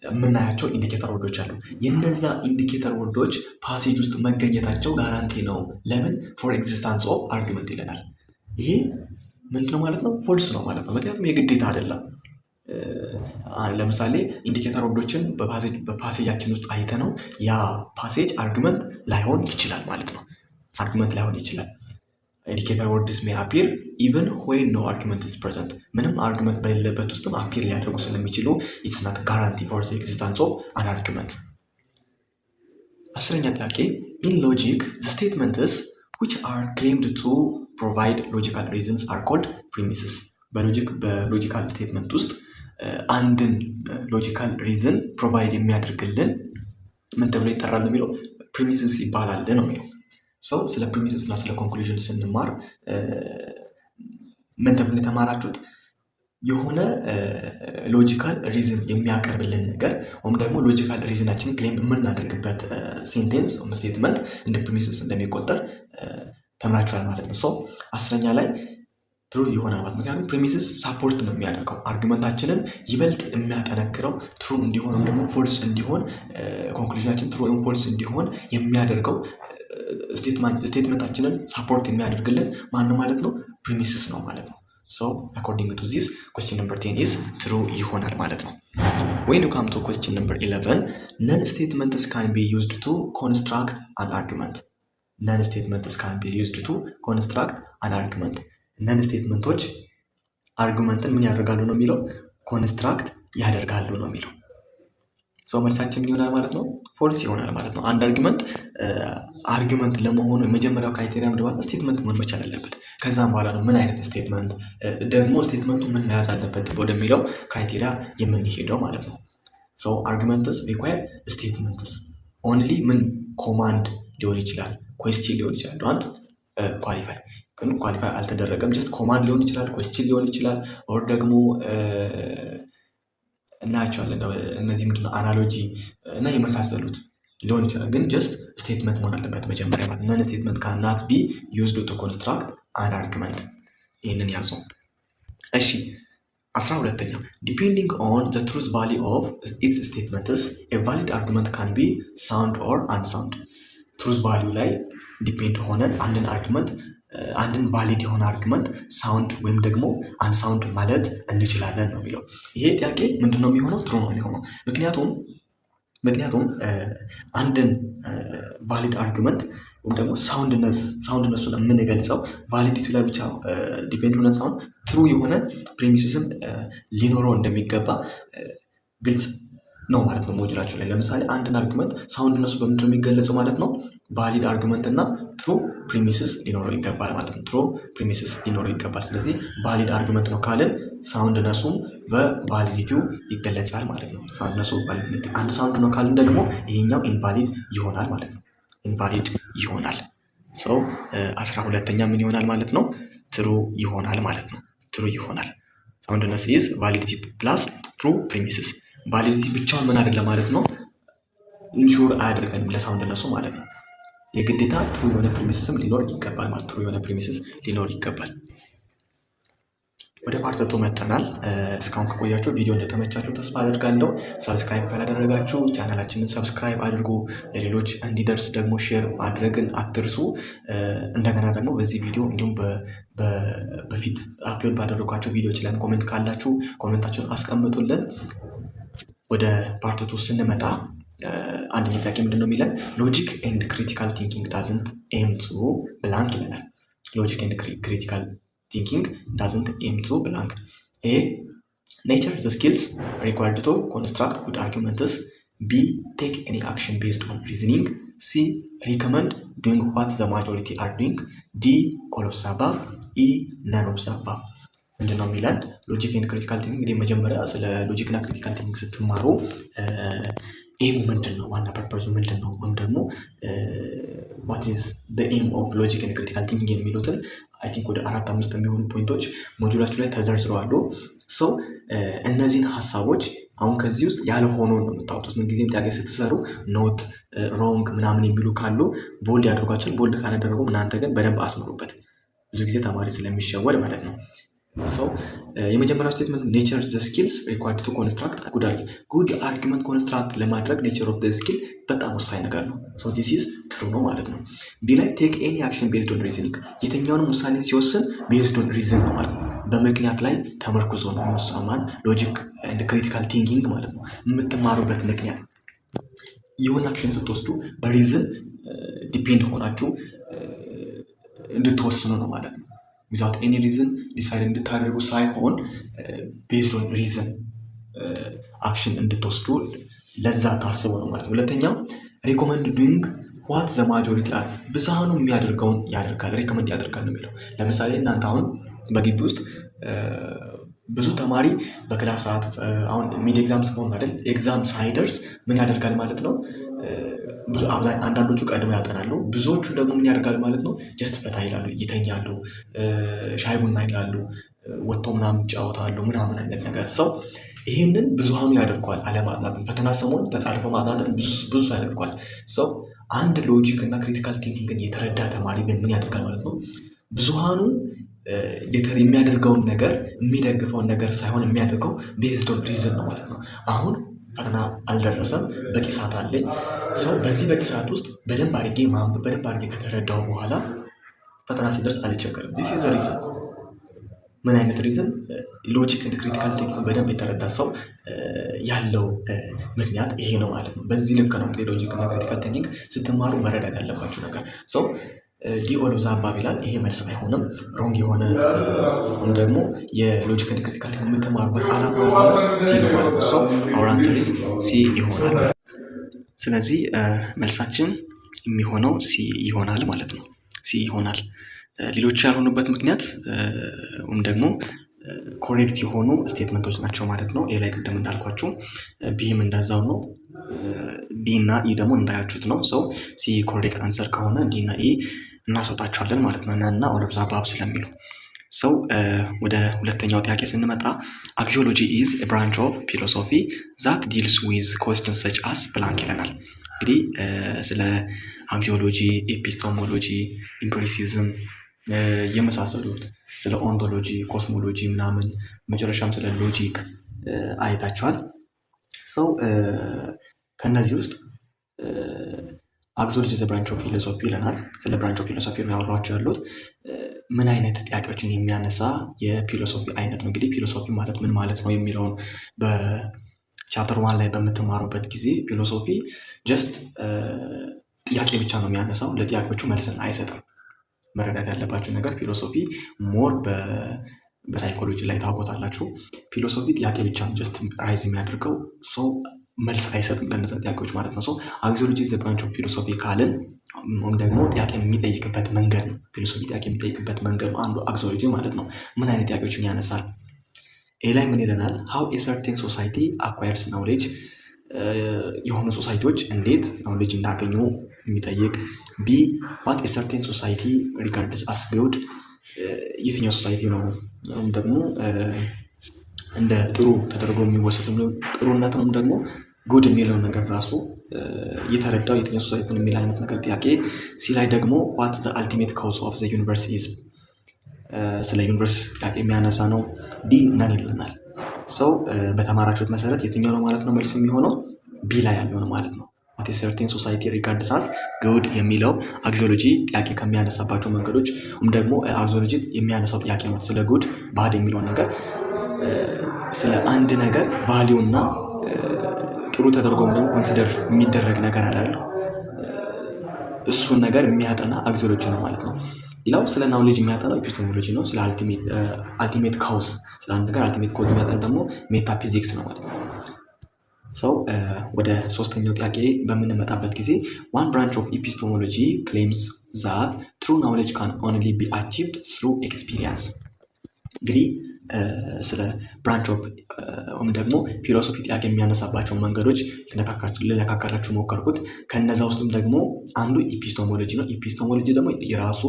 የምናያቸው ኢንዲኬተር ወርዶች አሉ። የነዛ ኢንዲኬተር ወርዶች ፓሴጅ ውስጥ መገኘታቸው ጋራንቲ ነው። ለምን? ፎር ኤግዚስተንስ ኦፍ አርጊመንት ይለናል። ይሄ ምንድነው ማለት ነው? ፎልስ ነው ማለት ነው። ምክንያቱም የግዴታ አይደለም። ለምሳሌ ኢንዲኬተር ወርዶችን በፓሴጃችን ውስጥ አይተ ነው ያ ፓሴጅ አርጊመንት ላይሆን ይችላል ማለት ነው። አርጊመንት ላይሆን ይችላል። ኢንዲኬተር ወርድስ ሜይ አፒር ኢቨን ዌን ኖ አርጊመንት ኢዝ ፕሬዘንት። ምንም አርጊመንት በሌለበት ውስጥም አፒር ሊያደርጉ ስለሚችሉ ኢትስ ናት ጋራንቲ ፎር ዘ ኤግዚስተንስ ኦፍ አን አርጊመንት። 10ኛ ጥያቄ ኢን ሎጂክ ዘ ስቴትመንትስ which are claimed to provide logical reasons are called premises። በሎጂካል ስቴትመንት ውስጥ አንድን ሎጂካል ሪዝን ፕሮቫይድ የሚያደርግልን ምን ተብሎ ይጠራል ነው የሚለው? ፕሪሚስስ ይባላል ነው የሚለው። ሰው ስለ ፕሪሚስስ እና ስለ ኮንክሉዥን ስንማር ምን ተብሎ የተማራችሁት? የሆነ ሎጂካል ሪዝን የሚያቀርብልን ነገር ወይም ደግሞ ሎጂካል ሪዝናችንን ክሌም የምናደርግበት ሴንቴንስ ወይም ስቴትመንት እንደ ፕሪሚስስ እንደሚቆጠር ተምራችኋል ማለት ነው። ሰው 10ኛ ላይ ትሩ ይሆናል ማለት ምክንያቱም ፕሪሚስስ ሳፖርት ነው የሚያደርገው አርጊመንታችንን ይበልጥ የሚያጠነክረው ትሩ እንዲሆን ወይም ደግሞ ፎልስ እንዲሆን ኮንክሉዥናችን ትሩ ወይም ፎልስ እንዲሆን የሚያደርገው ስቴትመንታችንን ሳፖርት የሚያደርግልን ማነው ማለት ነው? ፕሪሚስስ ነው ማለት ነው። So according to this question number 10 is true ይሆናል ማለት ነው። When you come to question number 11 none statements can be used to construct an argument። none statements can be used to construct an argument። ነን ስቴትመንቶች አርጉመንትን ምን ያደርጋሉ ነው የሚለው? ኮንስትራክት ያደርጋሉ ነው የሚለው። ሰው መልሳችን ምን ይሆናል ማለት ነው? ፎልስ ይሆናል ማለት ነው። አንድ አርጊመንት ለመሆኑ የመጀመሪያው ክራይቴሪያ ምንድን ነው? ስቴትመንት መሆን መቻል አለበት። ከዛም በኋላ ነው ምን አይነት ስቴትመንት ደግሞ ስቴትመንቱ ምን መያዝ አለበት ወደሚለው ክራይቴሪያ የምንሄደው ማለት ነው። ሰው አርጊመንትስ ሪኳየር ስቴትመንትስ ኦንሊ ምን ኮማንድ ሊሆን ይችላል፣ ኩዌስችን ሊሆን ይችላል። ዶንት ኳሊፋይ ግን ኳሊፋይ አልተደረገም። ጀስት ኮማንድ ሊሆን ይችላል፣ ኩዌስችን ሊሆን ይችላል፣ ኦር ደግሞ እናያቸዋለን እነዚህ ምንድነው አናሎጂ እና የመሳሰሉት ሊሆን ይችላል። ግን ጀስት ስቴትመንት መሆን አለበት መጀመሪያ ማለት ነን ስቴትመንት ካናት ቢ ዩዝድ ቱ ኮንስትራክት አን አርጊመንት። ይህንን ያዙ። እሺ 12ኛ ዲፔንዲንግ ኦን ዘ ትሩዝ ቫሊዩ ኦፍ ኢትስ ስቴትመንትስ ኤ ቫሊድ አርጊመንት ካን ቢ ሳውንድ ኦር አንሳውንድ። ትሩዝ ቫሊዩ ላይ ዲፔንድ ሆነን አንድን ቫሊድ የሆነ አርጊመንት ሳውንድ ወይም ደግሞ አንሳውንድ ማለት እንችላለን ነው የሚለው። ይሄ ጥያቄ ምንድነው የሚሆነው? ትሩ ነው የሚሆነው። ምክንያቱም አንድን ቫሊድ አርጊመንት ወይም ደግሞ ሳውንድነሱን የምንገልጸው ቫሊዲቲ ላይ ብቻ ዲፔንድ ሆነን ሳይሆን ትሩ የሆነ ፕሪሚስስም ሊኖረው እንደሚገባ ግልጽ ነው ማለት ነው። ሞጁላችሁ ላይ ለምሳሌ አንድን አርጊመንት ሳውንድነሱ በምንድን ነው የሚገለጸው ማለት ነው? ቫሊድ አርጊመንት እና ትሩ ፕሪሚስስ ሊኖረው ይገባል ማለት ነው። ትሩ ፕሪሚስስ ሊኖረው ይገባል። ስለዚህ ቫሊድ አርጊመንት ነው ካልን ሳውንድነሱም በቫሊዲቲው ይገለጻል ማለት ነው። ሳውንድነሱ ቫሊዲቲ አንድ ሳውንድ ነው ካልን ደግሞ ይሄኛው ኢንቫሊድ ይሆናል ማለት ነው። ኢንቫሊድ ይሆናል። ሰው 12ኛ ምን ይሆናል ማለት ነው? ትሩ ይሆናል ማለት ነው። ትሩ ይሆናል። ሳውንድነስ ኢዝ ቫሊዲቲ ፕላስ ትሩ ፕሪሚስስ። ቫሊዲቲ ብቻውን ምን አይደለም ማለት ነው? ኢንሹር አያደርገንም ለሳውንድነሱ ማለት ነው። የግዴታ ትሩ የሆነ ፕሪሚስስም ሊኖር ይገባል ማለት ትሩ የሆነ ፕሪሚስስ ሊኖር ይገባል። ወደ ፓርት 2 መጥተናል። እስካሁን ከቆያችሁ ቪዲዮ እንደተመቻችሁ ተስፋ አደርጋለሁ። ሰብስክራይብ ካላደረጋችሁ ቻናላችንን ሰብስክራይብ አድርጉ። ለሌሎች እንዲደርስ ደግሞ ሼር ማድረግን አትርሱ። እንደገና ደግሞ በዚህ ቪዲዮ እንዲሁም በፊት አፕሎድ ባደረጓቸው ቪዲዮዎች ላይ ኮሜንት ካላችሁ ኮሜንታችሁን አስቀምጡልን። ወደ ፓርት 2 ስንመጣ አንደኛ ጥያቄ ምንድነው የሚለን? ሎጂክ ኤንድ ክሪቲካል ቲንኪንግ ዳዝንት ኤም ቱ ብላንክ ይለናል። ሎጂክ ኤንድ ክሪቲካል ቲንኪንግ ዳዝንት ኤም ቱ ብላንክ። ኤ ኔቸር ዘ ስኪልስ ሪኳርድ ቱ ኮንስትራክት ጉድ አርጊመንትስ። ቢ ቴክ ኤኒ አክሽን ቤዝድ ኦን ሪዝኒንግ። ሲ ሪከመንድ ዱይንግ ዋት ዘ ማጆሪቲ አር ዱይንግ። ዲ ኦል ኦፍ ዘ አባቭ። ኢ ነን ኦፍ ዘ አባቭ። ምንድን ነው የሚለን? ሎጂክ ኤንድ ክሪቲካል ቲንኪንግ። እንግዲህ መጀመሪያ ስለ ሎጂክ እና ክሪቲካል ቲንኪንግ ስትማሩ ኤሙ ምንድን ነው፣ ዋና ፐርፐዙ ምንድን ነው፣ ወይም ደግሞ ዋት ኢዝ ዘ ኤም ኦፍ ሎጂክ ኤንድ ክሪቲካል ቲንኪንግ የሚሉትን አይ ቲንክ ወደ 4-5 የሚሆኑ ፖይንቶች ሞጁላችሁ ላይ ተዘርዝረዋሉ። ሰው እነዚህን ሀሳቦች አሁን ከዚህ ውስጥ ያልሆኑ ነው የምታወጡት። ምን ጊዜም ጥያቄ ስትሰሩ ኖት ሮንግ ምናምን የሚሉ ካሉ ቦልድ ያደርጓቸውን። ቦልድ ካላደረጉ እናንተ ግን በደንብ አስምሩበት። ብዙ ጊዜ ተማሪ ስለሚሸወድ ማለት ነው። ሰው የመጀመሪያው ስቴትመንት ኔቸር ዘ ስኪልስ ሪኳርድ ቱ ኮንስትራክት ጉድ አርጊመንት ኮንስትራክት ለማድረግ ኔቸር ኦፍ ዘ ስኪል በጣም ወሳኝ ነገር ነው። ሶ ዲስ ኢዝ ትሩ ነው ማለት ነው። ቢ ላይ ቴክ ኤኒ አክሽን ቤዝድ ኦን ሪዝኒንግ። የትኛውንም ውሳኔ ሲወስን ቤዝድ ኦን ሪዝን ነው ማለት ነው። በምክንያት ላይ ተመርኩዞ ነው የሚወስነው ማለት ሎጂክ ኤንድ ክሪቲካል ቲንኪንግ ማለት ነው። የምትማሩበት ምክንያት የሆነ አክሽን ስትወስዱ በሪዝን ዲፔንድ ሆናችሁ እንድትወስኑ ነው ማለት ነው። ዊዛውት ኤኒ ሪዝን ዲሳይድ እንድታደርጉ ሳይሆን ቤዝድ ኦን ሪዝን አክሽን እንድትወስዱ ለዛ ታስቡ ነው ማለት ነው። ሁለተኛው ሪኮመንድ ዱይንግ ዋት ዘ ማጆሪቲ አር። ብዙሃኑ የሚያደርገውን ያደርጋል፣ ሪኮመንድ ያደርጋል ነው የሚለው። ለምሳሌ እናንተ አሁን በግቢ ውስጥ ብዙ ተማሪ በክላስ ሰዓት አሁን ሚድ ኤግዛም ሲሆን አይደል፣ ኤግዛም ሳይደርስ ምን ያደርጋል ማለት ነው። አንዳንዶቹ ቀድመው ያጠናሉ፣ ብዙዎቹ ደግሞ ምን ያደርጋል ማለት ነው፣ ጀስት ፈታ ይላሉ፣ ይተኛሉ፣ ሻይ ቡና ይላሉ፣ ወጥተው ምናምን ይጫወታሉ ምናምን አይነት ነገር። ሰው ይሄንን ብዙሃኑ ያደርገዋል። አለማጥናትን ፈተና ሰሞን ተጣልፎ ማጥናትን ብዙ ያደርገዋል። ሰው አንድ ሎጂክ እና ክሪቲካል ቲንኪንግን የተረዳ ተማሪ ግን ምን ያደርጋል ማለት ነው፣ ብዙሃኑ የሚያደርገውን ነገር የሚደግፈውን ነገር ሳይሆን የሚያደርገው ቤዝድ ኦን ሪዝን ነው ማለት ነው። አሁን ፈተና አልደረሰም፣ በቂ ሰዓት አለኝ። ሰው በዚህ በቂ ሰዓት ውስጥ በደንብ አድርጌ ማንበብ በደንብ አድርጌ ከተረዳው በኋላ ፈተና ሲደርስ አልቸገርም። ዚስ ኢዝ ሪዝን። ምን አይነት ሪዝን? ሎጂክ ኤንድ ክሪቲካል ቲንኪንግ በደንብ የተረዳ ሰው ያለው ምክንያት ይሄ ነው ማለት ነው። በዚህ ልክ ነው እንግዲህ ሎጂክ እና ክሪቲካል ቲንኪንግ ስትማሩ መረዳት ያለባችሁ ነገር። ሰው ዲ ኦል ኦፍ ዘ አባቭ ይላል። ይሄ መልስ አይሆንም። ሮንግ የሆነ ወይም ደግሞ የሎጂክ ኤንድ ክሪቲካል ቲንኪንግ የምትማሩበት ዓላማ ሲ ነው ማለት ነው። ሰው አወር አንሰር ኢዝ ሲ ይሆናል። ስለዚህ መልሳችን የሚሆነው ሲ ይሆናል ማለት ነው። ሲ ይሆናል። ሌሎቹ ያልሆኑበት ምክንያት ወይም ደግሞ ኮሬክት የሆኑ ስቴትመንቶች ናቸው ማለት ነው። ኤ ላይ ቅድም እንዳልኳችሁ ቢም እንደዛው ነው። ዲ እና ኢ ደግሞ እንዳያችሁት ነው። ሰው ሲ ኮሬክት አንሰር ከሆነ ዲ እና ኢ እናስወጣቸዋለን ማለት ነው እና ኦል ኦፍ ዘ አባቭ ስለሚሉ። ሰው ወደ ሁለተኛው ጥያቄ ስንመጣ አክሲዮሎጂ ኢዝ ኤ ብራንች ኦፍ ፊሎሶፊ ዛት ዲልስ ዊዝ ኮስችንስ ሰች አስ ብላንክ ይለናል። እንግዲህ ስለ አክሲዮሎጂ፣ ኤፒስቶሞሎጂ፣ ኢምፒሪሲዝም የመሳሰሉት ስለ ኦንቶሎጂ፣ ኮስሞሎጂ ምናምን መጨረሻም ስለ ሎጂክ አይታችኋል። ሰው ከነዚህ ውስጥ አክሲዮሎጂ ዘ ብራንች ኦፍ ፊሎሶፊ ይለናል። ስለ ብራንች ኦፍ ፊሎሶፊ ነው ያወራቸው ያሉት። ምን አይነት ጥያቄዎችን የሚያነሳ የፊሎሶፊ አይነት ነው? እንግዲህ ፊሎሶፊ ማለት ምን ማለት ነው የሚለውን በቻፕተር 1 ላይ በምትማሩበት ጊዜ ፊሎሶፊ ጀስት ጥያቄ ብቻ ነው የሚያነሳው፣ ለጥያቄዎቹ መልስን አይሰጥም። መረዳት ያለባችሁ ነገር ፊሎሶፊ ሞር በሳይኮሎጂ ላይ ታውቆታላችሁ። ፊሎሶፊ ጥያቄ ብቻ ነው ጀስት ራይዝ የሚያደርገው፣ ሰው መልስ አይሰጥም ለነዛ ጥያቄዎች ማለት ነው። አክሲዮሎጂ ዘ ብራንች ኦፍ ፊሎሶፊ ካልን ወይም ደግሞ ጥያቄ የሚጠይቅበት መንገድ ነው። ፊሎሶፊ ጥያቄ የሚጠይቅበት መንገድ ነው አንዱ አክሲዮሎጂ ማለት ነው። ምን አይነት ጥያቄዎችን ያነሳል? ኤ ላይ ምን ይለናል? ሃው ኤ ሰርቴን ሶሳይቲ አኳየርስ ናውሌጅ፣ የሆኑ ሶሳይቲዎች እንዴት ናውሌጅ እንዳገኙ የሚጠይቅ። ቢ ዋት ኤ ሰርቴን ሶሳይቲ ሪጋርድስ አስ ጉድ፣ የትኛው ሶሳይቲ ነው ደግሞ እንደ ጥሩ ተደርጎ የሚወሰድ ጥሩነትንም ደግሞ ጉድ የሚለውን ነገር ራሱ የተረዳው የትኛው ሶሳይቲ ነው የሚል አይነት ነገር ጥያቄ። ሲ ላይ ደግሞ ዋት ዘ አልቲሜት ካውዝ ኦፍ ዘ ዩኒቨርስ ኢዝ ስለ ዩኒቨርስ ጥያቄ የሚያነሳ ነው። ዲ ነን ይለናል። ሰው በተማራችሁት መሰረት የትኛው ነው ማለት ነው መልስ የሚሆነው? ቢ ላይ ያለው ነው ማለት ነው። ዋት ኤ ሰርቴን ሶሳይቲ ሪጋርድስ አስ ጉድ የሚለው አክሲዮሎጂ ጥያቄ ከሚያነሳባቸው መንገዶች ደግሞ አክሲዮሎጂ የሚያነሳው ጥያቄ ነው። ስለ ጉድ ባድ የሚለውን ነገር ስለ አንድ ነገር ቫሊዩ እና ጥሩ ተደርጎም ደግሞ ኮንሲደር የሚደረግ ነገር አይደለም። እሱን ነገር የሚያጠና አክሲዮሎጂ ነው ማለት ነው። ሌላው ስለ ናውሌጅ የሚያጠናው ኤፒስቴሞሎጂ ነው። ስለ አልቲሜት ካውዝ ስለ አንድ ነገር አልቲሜት ካውዝ የሚያጠና ደግሞ ሜታፊዚክስ ነው ማለት ነው። ሰው ወደ ሶስተኛው ጥያቄ በምንመጣበት ጊዜ ዋን ብራንች ኦፍ ኤፒስቴሞሎጂ ክሌምስ ዛት ትሩ ናውሌጅ ካን ኦንሊ ቢ አቺቭድ ስሩ ኤክስፒሪየንስ። እንግዲህ ስለ ብራንች ኦፍ ወይም ደግሞ ፊሎሶፊ ጥያቄ የሚያነሳባቸው መንገዶች ልነካካላችሁ ሞከርኩት። ከነዛ ውስጥም ደግሞ አንዱ ኤፒስቴሞሎጂ ነው። ኤፒስቴሞሎጂ ደግሞ የራሱ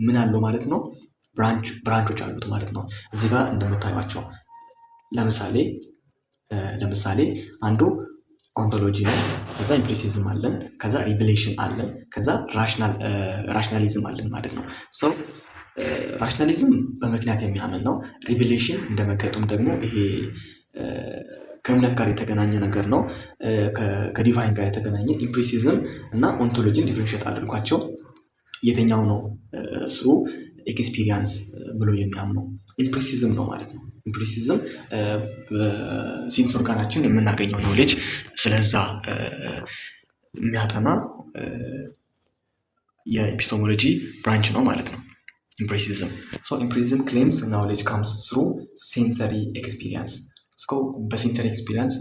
ምን አለው ማለት ነው? ብራንቾች አሉት ማለት ነው። እዚህ ጋር እንደምታዩቸው ለምሳሌ አንዱ ኦንቶሎጂ ነው። ከዛ ኢምፕሪሲዝም አለን፣ ከዛ ሪቪሌሽን አለን፣ ከዛ ራሽናሊዝም አለን ማለት ነው። ሰው ራሽናሊዝም በምክንያት የሚያምን ነው። ሪቪሌሽን እንደመገጡም ደግሞ ይሄ ከእምነት ጋር የተገናኘ ነገር ነው፣ ከዲቫይን ጋር የተገናኘ። ኢምፕሪሲዝም እና ኦንቶሎጂን ዲፍሬንሽት አድርጓቸው የትኛው ነው ስሩ ኤክስፒሪየንስ ብሎ የሚያምነው? ኢምፕሪሲዝም ነው ማለት ነው። ኢምፕሪሲዝም በሴንስ ኦርጋናችን የምናገኘው ኖሌጅ ስለዛ የሚያጠና የኤፒስቴሞሎጂ ብራንች ነው ማለት ነው ኢምፕሪሲዝም። ኢምፕሪሲዝም ክሌምስ ናውሌጅ ካምስ ስሩ ሴንሰሪ ኤክስፒሪየንስ። በሴንሰሪ ኤክስፒሪየንስ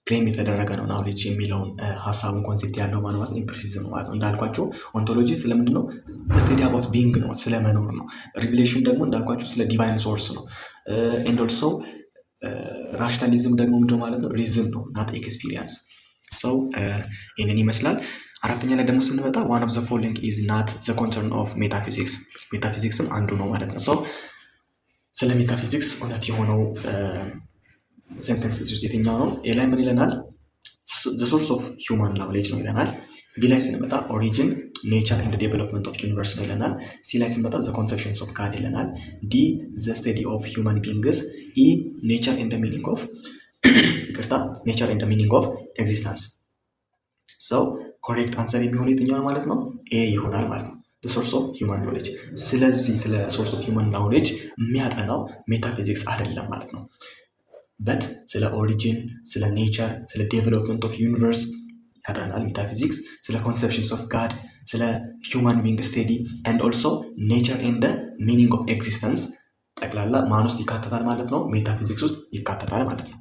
ክሌም የተደረገ ነው ናውሌጅ የሚለውን ሀሳቡን ኮንሴፕት ያለው ማለት ኢምፕሪሲዝም ነው ማለት ነው። እንዳልኳቸው ኦንቶሎጂ ስለምንድን ነው? ስቴዲ አባውት ቢንግ ነው፣ ስለመኖር ነው። ሪቪሌሽን ደግሞ እንዳልኳቸው ስለ ዲቫይን ሶርስ ነው። ኤንድ ኦልሶ ራሽናሊዝም ደግሞ ምንድን ማለት ነው? ሪዝን ነው፣ ናት ኤክስፒሪየንስ። ሰው ይህንን ይመስላል። አራተኛ ላይ ደግሞ ስንመጣ ዋን ኦፍ ዘ ፎሎዊንግ ኢዝ ናት ዘ ኮንሰርን ኦፍ ሜታፊዚክስ። ሜታፊዚክስም አንዱ ነው ማለት ነው። ሰው ስለ ሜታፊዚክስ እውነት የሆነው ሴንተንስ ውስጥ የትኛው ነው? ኤ ላይ ምን ይለናል? ዘ ሶርስ ኦፍ ሂውማን ናውሌጅ ነው ይለናል። ቢ ላይ ስንመጣ ኦሪጂን ኔቸር ኤንድ ዴቨሎፕመንት ኦፍ ዩኒቨርስ ነው ይለናል። ሲ ላይ ስንመጣ ዘ ኮንሰፕሽንስ ኦፍ ጋድ ይለናል። ዲ ዘ ስቴዲ ኦፍ ሂውማን ቢንግስ። ኢ ኔቸር ኤንድ ሚኒንግ ኦፍ ኔቸር ኤንድ ሚኒንግ ኦፍ ኤግዚስተንስ። ሰው ኮሬክት አንሰር የሚሆነው የትኛው ማለት ነው? ኤ ይሆናል ማለት ነው። ሶርስ ኦፍ ሂውማን ኖሌጅ። ስለዚህ ስለ ሶርስ ኦፍ ሂውማን ኖሌጅ የሚያጠናው ሜታፊዚክስ አይደለም ማለት ነው። በት ስለ ኦሪጂን፣ ስለ ኔቸር፣ ስለ ዴቨሎፕመንት ኦፍ ዩኒቨርስ ያጠናል ሜታፊዚክስ። ስለ ኮንሰፕሽንስ ኦፍ ጋድ፣ ስለ ሂውማን ቢንግ ስቴዲ ኤንድ ኦልሶ ኔቸር ኤንድ ሚኒንግ ኦፍ ኤግዚስተንስ ጠቅላላ ማን ውስጥ ይካተታል ማለት ነው? ሜታፊዚክስ ውስጥ ይካተታል ማለት ነው።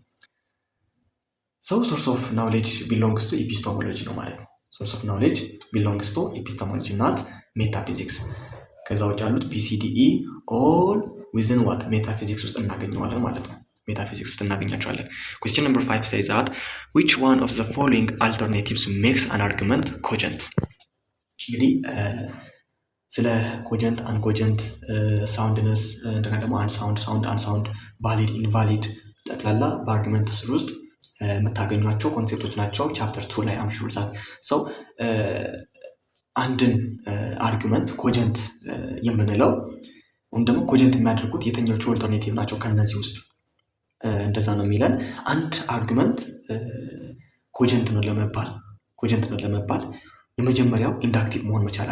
ሶርስ ኦፍ ናውሌጅ ቢሎንግስ ቱ ኤፒስቴሞሎጂ ነው ማለት ነው። ሶርስ ኦፍ ናውሌጅ ቢሎንግስ ቱ ኤፒስቴሞሎጂ ናት ሜታፊዚክስ። ከዛ ውጭ ያሉት ቢሲዲኢ ኦል ዊዝን ዋት ሜታፊዚክስ ውስጥ እናገኘዋለን ማለት ነው። ሜታፊዚክስ ውስጥ እናገኛቸዋለን። ኩዌስችን ነምበር 5 says that which one of the following alternatives makes an argument cogent? እንግዲህ ስለ ኮጀንት፣ አንኮጀንት፣ ሳውንድነስ እንደገና ደግሞ አንሳውንድ፣ ቫሊድ፣ ኢንቫሊድ ጠቅላላ በአርጊመንት ስር ውስጥ የምታገኟቸው ኮንሴፕቶች ናቸው። ቻፕተር 2 ላይ አምሹር ዛት ሰው አንድን አርጊመንት ኮጀንት የምንለው ወይም ደግሞ ኮጀንት የሚያደርጉት የትኞቹ ኦልተርኔቲቭ ናቸው ከነዚህ ውስጥ እንደዛ ነው የሚለን። አንድ አርጊመንት ኮጀንት ነው ለመባል የመጀመሪያው ኢንዳክቲቭ መሆን መቻል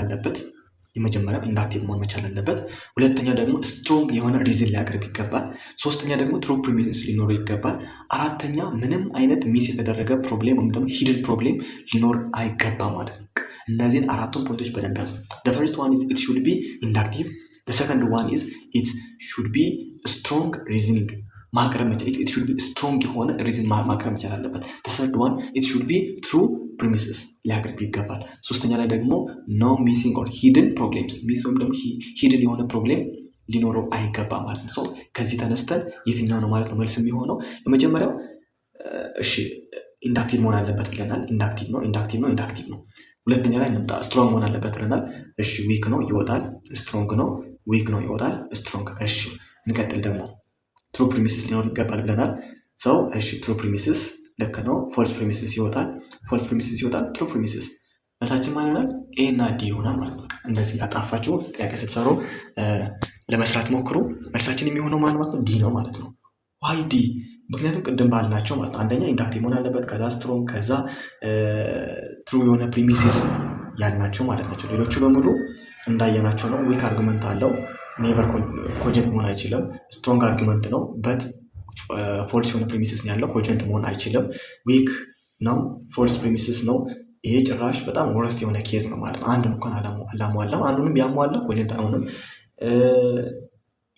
አለበት። ሁለተኛ ደግሞ ስትሮንግ የሆነ ሪዝን ሊያቀርብ ይገባል። ሶስተኛ ደግሞ ትሩ ፕሪሚስስ ሊኖረው ይገባል። አራተኛ ምንም አይነት ሚስ የተደረገ ፕሮብሌም ወይም ደግሞ ሂድን ፕሮብሌም ሊኖር አይገባ ማለት ነው። እነዚህን አራቱን ፖይንቶች በደንብ ያዙ። the first one is it should be inductive. the second one is it should be strong reasoning ማቅረብ መቻል it should be strong የሆነ ሪዝን ማቅረብ መቻል አለበት። the third one it should be true premises ሊያቀርብ ይገባል። ሶስተኛ ላይ ደግሞ no missing or hidden problems ወይም ደግሞ ሂድን የሆነ ፕሮብሌም ሊኖረው አይገባ ማለት ነው። ሶ ከዚህ ተነስተን የትኛው ነው ማለት ነው መልስ የሚሆነው? የመጀመሪያው እሺ ኢንዳክቲቭ መሆን አለበት ብለናል። ኢንዳክቲቭ ነው። ሁለተኛ ላይ እንምጣ። ስትሮንግ መሆን አለበት ብለናል። እሺ ዊክ ነው ይወጣል። ስትሮንግ ነው፣ ዊክ ነው ይወጣል። ስትሮንግ። እሺ እንቀጥል ደግሞ ትሩ ፕሪሚስስ ሊኖር ይገባል ብለናል። ሰው እሺ ትሩ ፕሪሚስስ ልክ ነው። ፎልስ ፕሪሚስስ ይወጣል። ፎልስ ፕሪሚስስ ይወጣል። ትሩ ፕሪሚስስ መልሳችን ማን ይሆናል? ኤ እና ዲ ይሆናል ማለት ነው። እንደዚህ ያጣፋችሁ ጥያቄ ስትሰሩ ለመስራት ሞክሩ። መልሳችን የሚሆነው ማን ማለት ነው? ዲ ነው ማለት ነው። ዋይ ዲ? ምክንያቱም ቅድም ባልናቸው ማለት ነው። አንደኛ ኢንዳክቲቭ መሆን አለበት፣ ከዛ ስትሮንግ፣ ከዛ ትሩ የሆነ ፕሪሚሲስ ያልናቸው ማለት ናቸው። ሌሎቹ በሙሉ እንዳየናቸው ነው። ዊክ አርጉመንት አለው፣ ኔቨር ኮጀንት መሆን አይችልም። ስትሮንግ አርጉመንት ነው በት ፎልስ የሆነ ፕሪሚሲስ ነው ያለው፣ ኮጀንት መሆን አይችልም። ዊክ ነው፣ ፎልስ ፕሪሚሲስ ነው። ይሄ ጭራሽ በጣም ወረስት የሆነ ኬዝ ነው ማለት ነው። አንዱን እንኳን አላሟላም፣ አንዱንም ቢያሟላ ኮጀንት አይሆንም።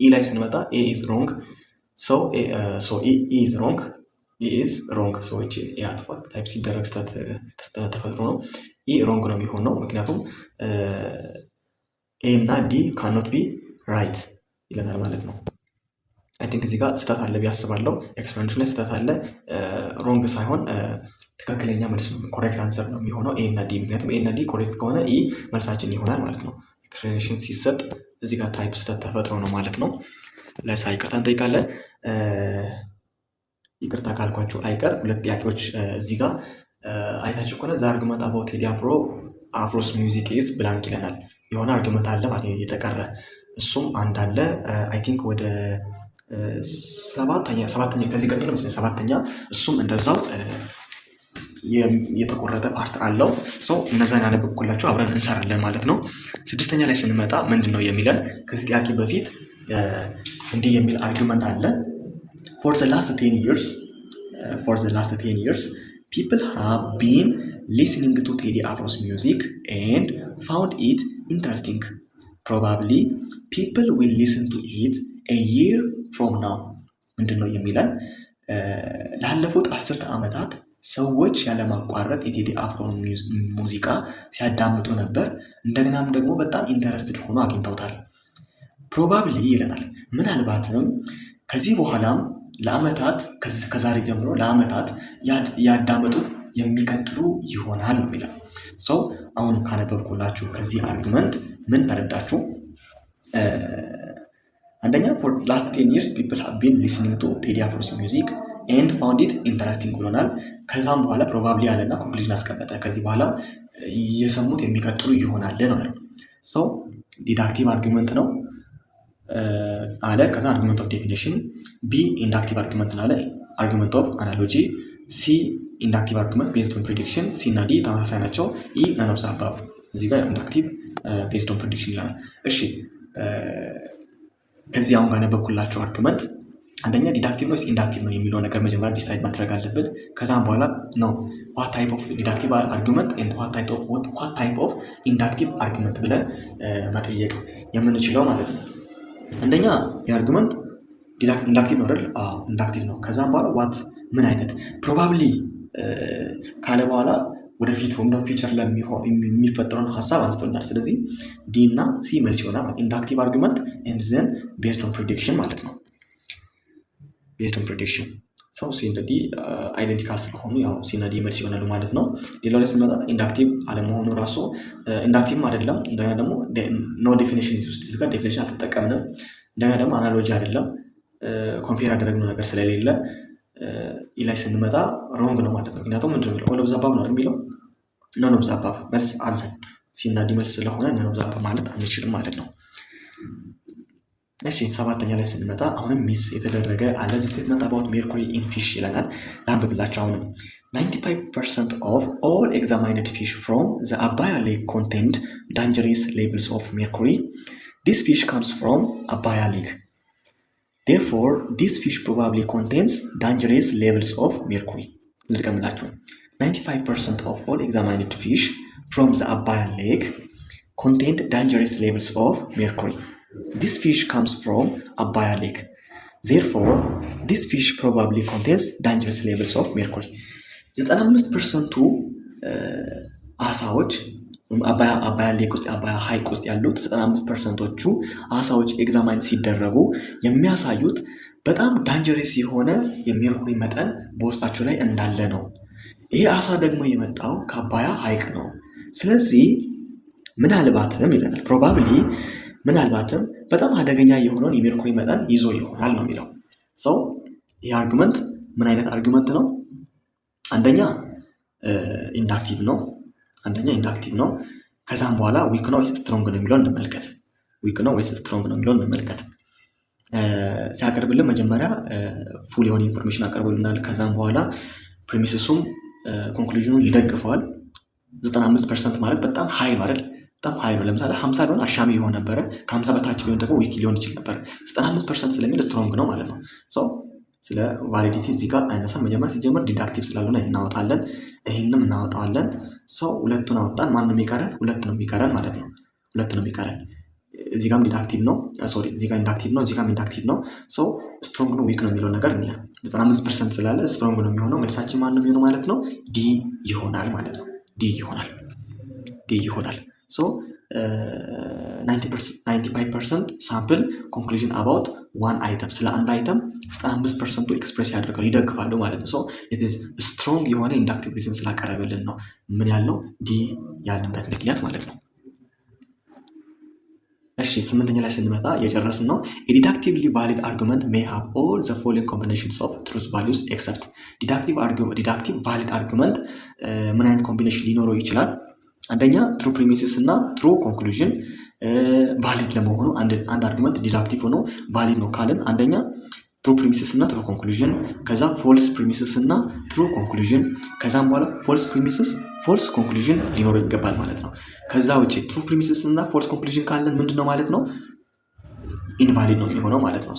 ኢ ላይ ስንመጣ ኤ ኢዝ ሮንግ ሶ ኢ ኢዝ ሮንግ፣ ኢ ኢዝ ሮንግ። ሰዎች የአጥፋት ታይፕ ሲደረግ ስህተት ተፈጥሮ ነው። ኢ ሮንግ ነው የሚሆነው ምክንያቱም ኤ እና ዲ ካኖት ቢ ራይት ይለናል ማለት ነው። አይ ቲንክ እዚህ ጋር ስህተት አለ ብዬ አስባለሁ። ኤክስፕላኔሽን ላይ ስህተት አለ። ሮንግ ሳይሆን ትክክለኛ መልስ ነው፣ ኮሬክት አንሰር ነው የሚሆነው ኤ እና ዲ። ምክንያቱም ኤ እና ዲ ኮሬክት ከሆነ ኢ መልሳችን ይሆናል ማለት ነው። ኤክስፕላኔሽን ሲሰጥ እዚህ ጋር ታይፕ ስህተት ተፈጥሮ ነው ማለት ነው። ለሳ ይቅርታ እንጠይቃለን። ይቅርታ ካልኳችሁ አይቀር ሁለት ጥያቄዎች እዚህ ጋር አይታችሁ ከሆነ ዘ አርጉመንት አባውት ቴዲ አፍሮስ ሚውዚክ ኢዝ ብላንክ ይለናል። የሆነ አርጉመንት አለ ማለት የተቀረ እሱም አንድ አለ። አይ ቲንክ ወደ ሰባተኛ ከዚህ ቀጥሎ ነው ሰባተኛ፣ እሱም እንደዛው የተቆረጠ ፓርት አለው። ሰው እነዛን ያነበብኩላችሁ አብረን እንሰራለን ማለት ነው። ስድስተኛ ላይ ስንመጣ ምንድን ነው የሚለን? ከዚህ ጥያቄ በፊት እንዲህ የሚል አርጉመንት አለ። for the last 10 years people have been listening to Teddy Afro's music and found it interesting. Probably people will listen to it a year from now. ምንድን ነው የሚለን? ላለፉት 10 ዓመታት ሰዎች ያለማቋረጥ የቴዲ አፍሮን ሙዚቃ ሲያዳምጡ ነበር። እንደገናም ደግሞ በጣም ኢንተረስትድ ሆኖ አግኝተውታል። ፕሮባብሊ ይለናል፣ ምናልባትም ከዚህ በኋላም ለአመታት ከዛሬ ጀምሮ ለአመታት ያዳመጡት የሚቀጥሉ ይሆናል ነው የሚለው። ሰው አሁን ካነበብኩላችሁ ከዚህ አርጉመንት ምን ተረዳችሁ? አንደኛ for last 10 years people have been listening to Teddy Afro's music and found it interesting ብሎናል። ከዛም በኋላ ፕሮባብሊ አለና ኮንክሉዥን አስቀመጠ። ከዚህ በኋላ እየሰሙት የሚቀጥሉ ይሆናል ነው ያለው። ሰው ዲዳክቲቭ አርጉመንት ነው አለ። ከዛ አርጉመንት ኦፍ ዴፊኒሽን፣ ቢ ኢንዳክቲቭ አርጉመንት አለ፣ አርጉመንት ኦፍ አናሎጂ፣ ሲ ኢንዳክቲቭ አርጉመንት ቤዝድ ኦን ፕሬዲክሽን። ሲ እና ዲ ተመሳሳይ ናቸው። ኢ ነን ኦፍ ዘ አባቭ። እዚህ ጋር ኢንዳክቲቭ ቤዝድ ኦን ፕሬዲክሽን ይላል። እሺ ከዚህ አሁን ጋር ነበብኩላችሁ አርጉመንት አንደኛ ዲዳክቲቭ ነው ኢንዳክቲቭ ነው የሚለው ነገር መጀመሪያ ዲሳይድ ማድረግ አለብን። ከዛም በኋላ ነው what type of deductive argument and what type of inductive argument ብለን መጠየቅ የምንችለው ማለት ነው። አንደኛ የአርጉመንት ኢንዳክቲቭ ነው አይደል? ኢንዳክቲቭ ነው። ከዛም በኋላ ዋት ምን አይነት ፕሮባብሊ ካለ በኋላ ወደፊት ወይም ፊቸር የሚፈጠረውን ሀሳብ አንስቶናል። ስለዚህ ዲ እና ሲ መልስ ይሆናል ማለት ኢንዳክቲቭ አርጉመንት ኤንድ ዘን ቤዝድ ኦን ፕሬዲክሽን ማለት ነው። ቤዝድ ኦን ፕሬዲክሽን ሰው ሲ እና ዲ አይደንቲካል ስለሆኑ ያው ሲ እና ዲ መልስ ይሆናሉ ማለት ነው። ሌላው ላይ ስንመጣ ኢንዳክቲቭ አለመሆኑ ራሱ ኢንዳክቲቭም አይደለም። እንደገና ደግሞ ኖ ዴፊኒሽን ውስጥ እዚህ ጋር ዴፊኒሽን አልተጠቀምንም። እንደገና ደግሞ አናሎጂ አይደለም፣ ኮምፔር ያደረግነው ነገር ስለሌለ ላይ ስንመጣ ሮንግ ነው ማለት ነው። ምክንያቱም ምንድን ነው ኦል ኦፍ ዘ አባቭ ነው የሚለው ነን ኦፍ ዘ አባቭ መልስ አለን። ሲ እና ዲ መልስ ስለሆነ ነን ኦፍ ዘ አባቭ ማለት አንችልም ማለት ነው። እሺ ሰባተኛ ላይ ስንመጣ አሁንም ሚስ የተደረገ አለ። ስቴትመንት አባውት ሜርኩሪ ኢን ፊሽ ይለናል። ላንብብላችሁ። አሁንም 95% of all examined fish from the Abaya Lake contained dangerous levels of mercury. This fish comes from Abaya Lake. Therefore, this fish probably contains dangerous levels of mercury. ልድገምላችሁ። 95% of all examined fish from the Abaya Lake contained dangerous levels of mercury. This fish comes from Abaya Lake. Therefore, this fish probably contains dangerous levels of mercury. 95%ቱ አሳዎች አባያ ሌክ ውስጥ አባያ ሐይቅ ውስጥ ያሉት 95%ዎቹ አሳዎች ኤግዛማይን ሲደረጉ የሚያሳዩት በጣም ዳንጀረስ የሆነ የሜርኩሪ መጠን በውስጣቸው ላይ እንዳለ ነው። ይሄ አሳ ደግሞ የመጣው ከአባያ ሐይቅ ነው። ስለዚህ ምናልባትም ይለናል ፕሮባብሊ ምናልባትም በጣም አደገኛ የሆነውን የሜርኩሪ መጠን ይዞ ይሆናል ነው የሚለው። ሰው ይህ አርጉመንት ምን አይነት አርጉመንት ነው? አንደኛ ኢንዳክቲቭ ነው። ከዛም በኋላ ዊክ ነው ወይስ ስትሮንግ ነው የሚለውን እንመልከት። ሲያቀርብልን መጀመሪያ ፉል የሆነ ኢንፎርሜሽን አቀርቦልናል። ከዛም በኋላ ፕሪሚስሱም ኮንክሉዥኑን ይደግፈዋል። 95% ማለት በጣም ሀይ ነው አይደል? በጣም ሀይ ነው። ለምሳሌ 50 ቢሆን አሻሚ ይሆን ነበረ። ከ50 በታች ቢሆን ደግሞ ዊክ ሊሆን ይችል ነበር። 95% ስለሚል ስትሮንግ ነው ማለት ነው። ስለ ቫሊዲቲ እዚህ ጋር አይነሳም። መጀመሪያ ሲጀምር ዲዳክቲቭ ስላልሆነ እናወጣለን፣ ይህንም እናወጣለን። ሁለቱን አወጣን። ማን ነው የሚቀረን? ሁለት ነው የሚቀረን ማለት ነው። እዚህ ጋርም ዲዳክቲቭ ነው፣ እዚህ ጋር ኢንዳክቲቭ ነው፣ እዚህ ጋርም ኢንዳክቲቭ ነው። ስትሮንግ ነው ዊክ ነው የሚለው ነገር 95% ስላለ ስትሮንግ ነው የሚሆነው። መልሳችን ማን ነው የሚሆነው ማለት ነው? ዲ ይሆናል ማለት ነው። ዲ ይሆናል። 95% ሳምፕል ኮንክሉዥን አባውት ዋን አይተም፣ ስለ አንድ አይተም 95% ኤክስፕሬስ ያደርጋሉ ይደግፋሉ ማለት ነው። ስትሮንግ የሆነ ኢንዳክቲቭ ሪዝን ስላቀረበልን ነው ምን ያልነው ዲ ያልንበት ምክንያት ማለት ነው። እሺ 8ኛ ላይ ስንመጣ የጨረስን ነው። ዲዳክቲቭሊ ቫሊድ አርጉመንት ሜይ ሃቭ ኦል ዘ ፎሎዊንግ ኮምቢኔሽንስ ኦፍ ትሩዝ ቫሊዩስ ኤክሰፕት። ዲዳክቲቭ ቫሊድ አርጉመንት ምን አይነት ኮምቢኔሽን ሊኖረው ይችላል? አንደኛ ትሩ ፕሪሚሲስ እና ትሩ ኮንክሉዥን ቫሊድ ለመሆኑ አንድ አርጉመንት ዲዳክቲቭ ሆኖ ቫሊድ ነው ካልን አንደኛ ትሩ ፕሪሚሲስ እና ትሩ ኮንክሉዥን፣ ከዛ ፎልስ ፕሪሚሲስ እና ትሩ ኮንክሉዥን፣ ከዛም በኋላ ፎልስ ፕሪሚሲስ ፎልስ ኮንክሉዥን ሊኖረው ይገባል ማለት ነው። ከዛ ውጭ ትሩ ፕሪሚሲስ እና ፎልስ ኮንክሉዥን ካለን ምንድን ነው ማለት ነው? ኢንቫሊድ ነው የሚሆነው ማለት ነው።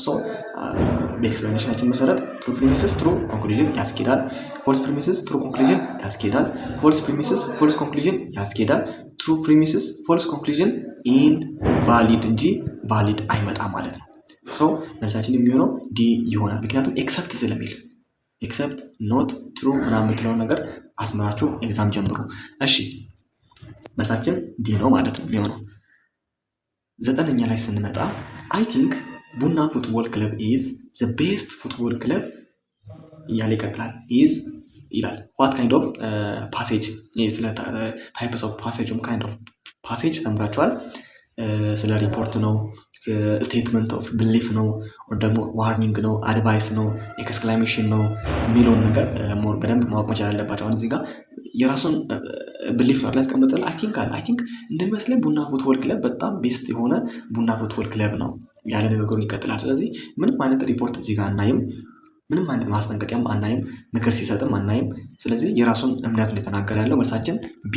በኤክስፕላኔሽናችን መሰረት ትሩ ፕሪሚሲስ ትሩ ኮንክሉዥን ያስኬዳል፣ ፎልስ ፕሪሚሲስ ትሩ ኮንክሉዥን ያስኬዳል፣ ፎልስ ፕሪሚሲስ ፎልስ ኮንክሉዥን ያስኬዳል፣ ትሩ ፕሪሚሲስ ፎልስ ኮንክሉዥን ኢንቫሊድ እንጂ ቫሊድ አይመጣም ማለት ነው። መልሳችን የሚሆነው ዲ ይሆናል። ምክንያቱም ኤክሰፕት ስለሚል ኤክሰፕት ኖት ትሩ ምናምን የምትለውን ነገር አስምራችሁ ኤግዛም ጀምሩ። እሺ መልሳችን ዲ ነው ማለት ነው የሚሆነው። 9ኛ ላይ ስንመጣ አይ ቲንክ ቡና ፉትቦል ክለብ ኢዝ ዘ ቤስት ፉትቦል ክለብ እያለ ይቀጥላል። ኢዝ ይላል። ዋት ካይንድ ኦፍ ፓሴጅ፣ ስለ ታይፕስ ኦፍ ፓሴጅ ካይንድ ኦፍ ፓሴጅ ተምራችኋል። ስለ ሪፖርት ነው፣ ስቴትመንት ኦፍ ብሊፍ ነው፣ ደግሞ ዋርኒንግ ነው፣ አድቫይስ ነው፣ ኤክስክላሜሽን ነው የሚለውን ነገር ሞር በደንብ ማወቅ መቻል አለባቸው። አሁን እዚህ ጋር የራሱን ብሊፍ ነው ያስቀምጣል። አይ ቲንክ እንደሚመስለኝ ቡና ፉትቦል ክለብ በጣም ቤስት የሆነ ቡና ፉትቦል ክለብ ነው ያለ ነገሩን ይቀጥላል። ስለዚህ ምንም አይነት ሪፖርት እዚህ ጋር አናይም፣ ምንም አይነት ማስጠንቀቂያም አናይም፣ ምክር ሲሰጥም አናይም። ስለዚህ የራሱን እምነት ነው የተናገረ ያለው። መልሳችን ቢ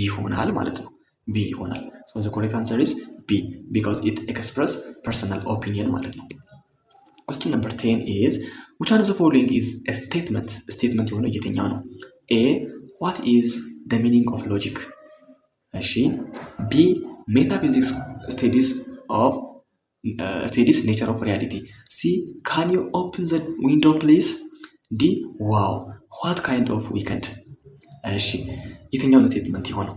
ይሆናል ማለት ነው። ቢ ይሆናል። the correct answer is B because it express personal opinion ማለት ነው። question number 10 is which one of the following is a statement? statement የሆነው የትኛው ነው? A what is the meaning of logic? እሺ B metaphysics studies nature of reality. C can you open the window please? D wow what kind of weekend? እሺ የትኛው ነው ስቴትመንት የሆነው?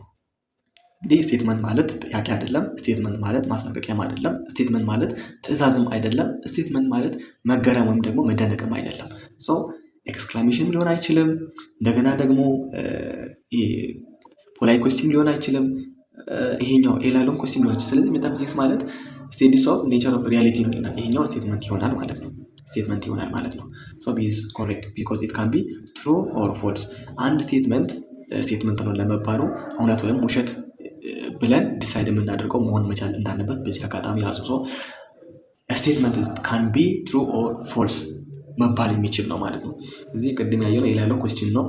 ይህ ስቴትመንት ማለት ጥያቄ አይደለም። ስቴትመንት ማለት ማስጠንቀቂያም አይደለም። ስቴትመንት ማለት ትዕዛዝም አይደለም። ስቴትመንት ማለት መገረም ወይም ደግሞ መደነቅም አይደለም። ኤክስክላሜሽን ሊሆን አይችልም። እንደገና ደግሞ ፖላይት ኮስቲም ሊሆን አይችልም። ይሄኛው ኤላሎም ኮስቲም ሊሆን ይችላል። ስለዚህ ሜታፊዚክስ ማለት ስቴዲስ ኦፍ ኔቸር ኦፍ ሪያሊቲ ነው ይላል። ይሄኛው ስቴትመንት ይሆናል ማለት ነው። ቢዝ ኮሬክት ቢኮዝ ኢት ካን ቢ ትሩ ኦር ፎልስ። አንድ ስቴትመንት ነው ለመባሉ እውነት ወይም ውሸት ብለን ዲሳይድ የምናደርገው መሆን መቻል እንዳለበት በዚህ አጋጣሚ ያዙ። ስቴትመንት ካን ቢ ትሩ ኦር ፎልስ መባል የሚችል ነው ማለት ነው። እዚህ ቅድም ያየነው ኤ ላይ ያለው ኮስችን ነው።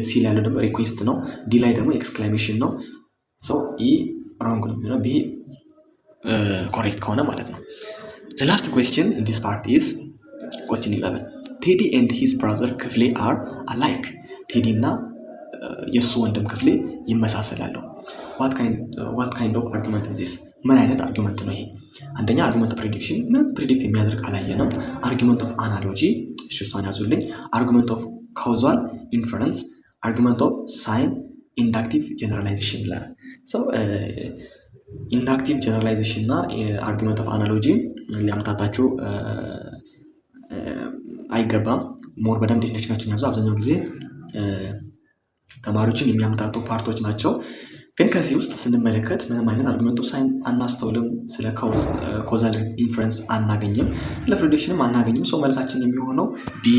ሲ ላይ ያለው ደግሞ ሪኩዌስት ነው። ዲ ላይ ደግሞ ኤክስክላሜሽን ነው። ኢ ሮንግ ነው የሚሆነው፣ ቢ ኮሬክት ከሆነ ማለት ነው። the last question in this part is question 11 ቴዲ and his brother ክፍሌ are alike። ቴዲ እና የእሱ ወንድም ክፍሌ ይመሳሰላሉ። what kind of argument is this? ምን አይነት አርጊመንት ነው ይሄ? አንደኛ አርጊመንት ፕሬዲክሽን፣ ምንም ፕሬዲክት የሚያደርግ አላየንም። አርጊመንት ኦፍ አናሎጂ፣ እሷን ያዙልኝ። አርጊመንት ኦፍ ካውዛል ኢንፈረንስ፣ አርጊመንት ኦፍ ሳይን፣ ኢንዳክቲቭ ጀነራላይዜሽን ይላል። ኢንዳክቲቭ ጀነራላይዜሽን እና አርጊመንት ኦፍ አናሎጂ ሊያምታታችሁ አይገባም። ሞር በደንብ ዴፊኒሽናቸውን ያዙ። አብዛኛው ጊዜ ተማሪዎችን የሚያምታቱ ፓርቶች ናቸው። ግን ከዚህ ውስጥ ስንመለከት ምንም አይነት አርጊመንት ኦፍ ሳይን አናስተውልም። ስለ ኮዛል ኢንፈረንስ አናገኝም። ስለ ፕሬዲክሽንም አናገኝም። መልሳችን የሚሆነው ቢ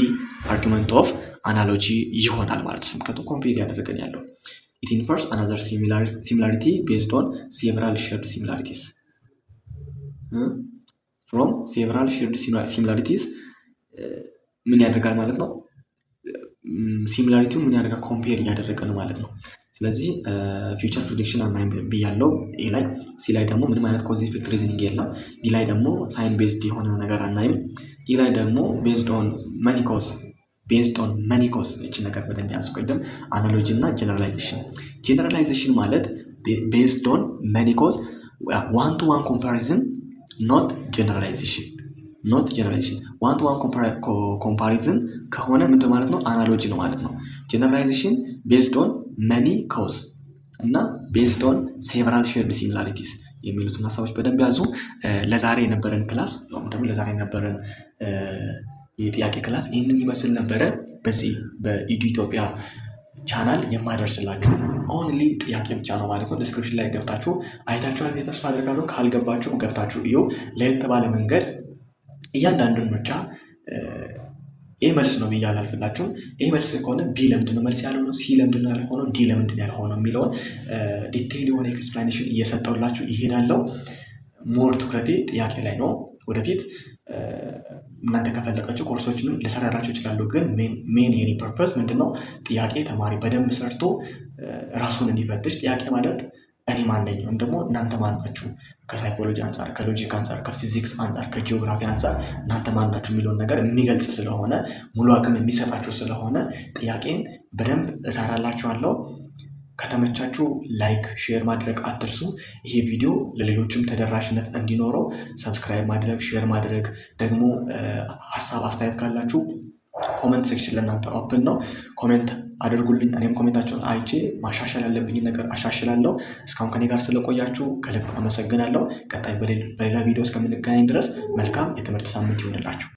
አርጊመንት ኦፍ አናሎጂ ይሆናል ማለት ነው። ምክንያቱም ኮምፔር ያደረገን ያለው it infers another similarity based on several shared similarities from several shared similarities ምን ያደርጋል ማለት ነው። ሲሚላሪቲውን ምን ያደርጋል ኮምፔር እያደረገ ነው ማለት ነው። ስለዚህ ፊውቸር ፕሬዲክሽን አናይም ብያለው ኤ ላይ። ሲ ላይ ደግሞ ምንም አይነት ኮዝ ኢፌክት ሪዝኒንግ የለም። ዲ ላይ ደግሞ ሳይን ቤዝድ የሆነ ነገር አናይም። ኢ ላይ ደግሞ ቤዝድ ኦን መኒ ኮዝ እቺ ነገር በደንብ ያዙ። ቅድም አናሎጂ እና ጀነራላይዜሽን ማለት ቤዝድ ኦን መኒ ኮዝ ዋን ቱ ዋን ኮምፓሪዝን ኖት ጀነራላይዜሽን ዋን ቱ ዋን ኮምፓሪዝን ከሆነ ምንድን ማለት ነው አናሎጂ ነው ማለት ነው። ጀነራላይዜሽን ቤዝድ ኦን መኒ ኮዝ እና ቤዝድ ኦን ሴቨራል ሼርድ ሲሚላሪቲስ የሚሉትን ሀሳቦች በደንብ ያዙ። ለዛሬ የነበረን ክላስ የጥያቄ ክላስ ይህንን ይመስል ነበረ። በዚህ በኢዱ ኢትዮጵያ ቻናል የማደርስላችሁ ኦንሊ ጥያቄ ብቻ ነው ማለት ነው። ዲስክሪፕሽን ላይ ገብታችሁ አይታችኋል ብዬ ተስፋ አድርጋለሁ። ካልገባችሁ ገብታችሁ እዩ። ለየት ባለ መንገድ እያንዳንዱን ምርጫ ኤ መልስ ነው ብዬ አላልፍላችሁም። ኤ መልስ ከሆነ ቢ ለምንድን ነው መልስ ያልሆነው፣ ሲ ለምንድን ነው ያልሆነው፣ ዲ ለምንድን ነው ያልሆነው የሚለውን ዲቴይል የሆነ ኤክስፕላኔሽን እየሰጠሁላችሁ ይሄዳለሁ። ሞር ትኩረቴ ጥያቄ ላይ ነው። ወደፊት እናንተ ከፈለጋችሁ ኮርሶችንም ልሰራላችሁ ይችላሉ። ግን ሜን የኔ ፐርፐስ ምንድነው ጥያቄ ተማሪ በደንብ ሰርቶ ራሱን እንዲፈትሽ። ጥያቄ ማለት እኔ ማን ነኝ ወይም ደግሞ እናንተ ማን ናችሁ፣ ከሳይኮሎጂ አንጻር፣ ከሎጂክ አንጻር፣ ከፊዚክስ አንጻር፣ ከጂኦግራፊ አንጻር እናንተ ማን ናችሁ የሚለውን ነገር የሚገልጽ ስለሆነ ሙሉ አቅም የሚሰጣችሁ ስለሆነ ጥያቄን በደንብ እሰራላችኋለሁ። ከተመቻችሁ ላይክ ሼር ማድረግ አትርሱ። ይሄ ቪዲዮ ለሌሎችም ተደራሽነት እንዲኖረው ሰብስክራይብ ማድረግ ሼር ማድረግ፣ ደግሞ ሀሳብ አስተያየት ካላችሁ ኮሜንት ሴክሽን ለእናንተ ኦፕን ነው። ኮሜንት አድርጉልኝ። እኔም ኮሜንታችሁን አይቼ ማሻሻል ያለብኝ ነገር አሻሽላለሁ። እስካሁን ከኔ ጋር ስለቆያችሁ ከልብ አመሰግናለሁ። ቀጣይ በሌላ ቪዲዮ እስከምንገናኝ ድረስ መልካም የትምህርት ሳምንት ይሆንላችሁ።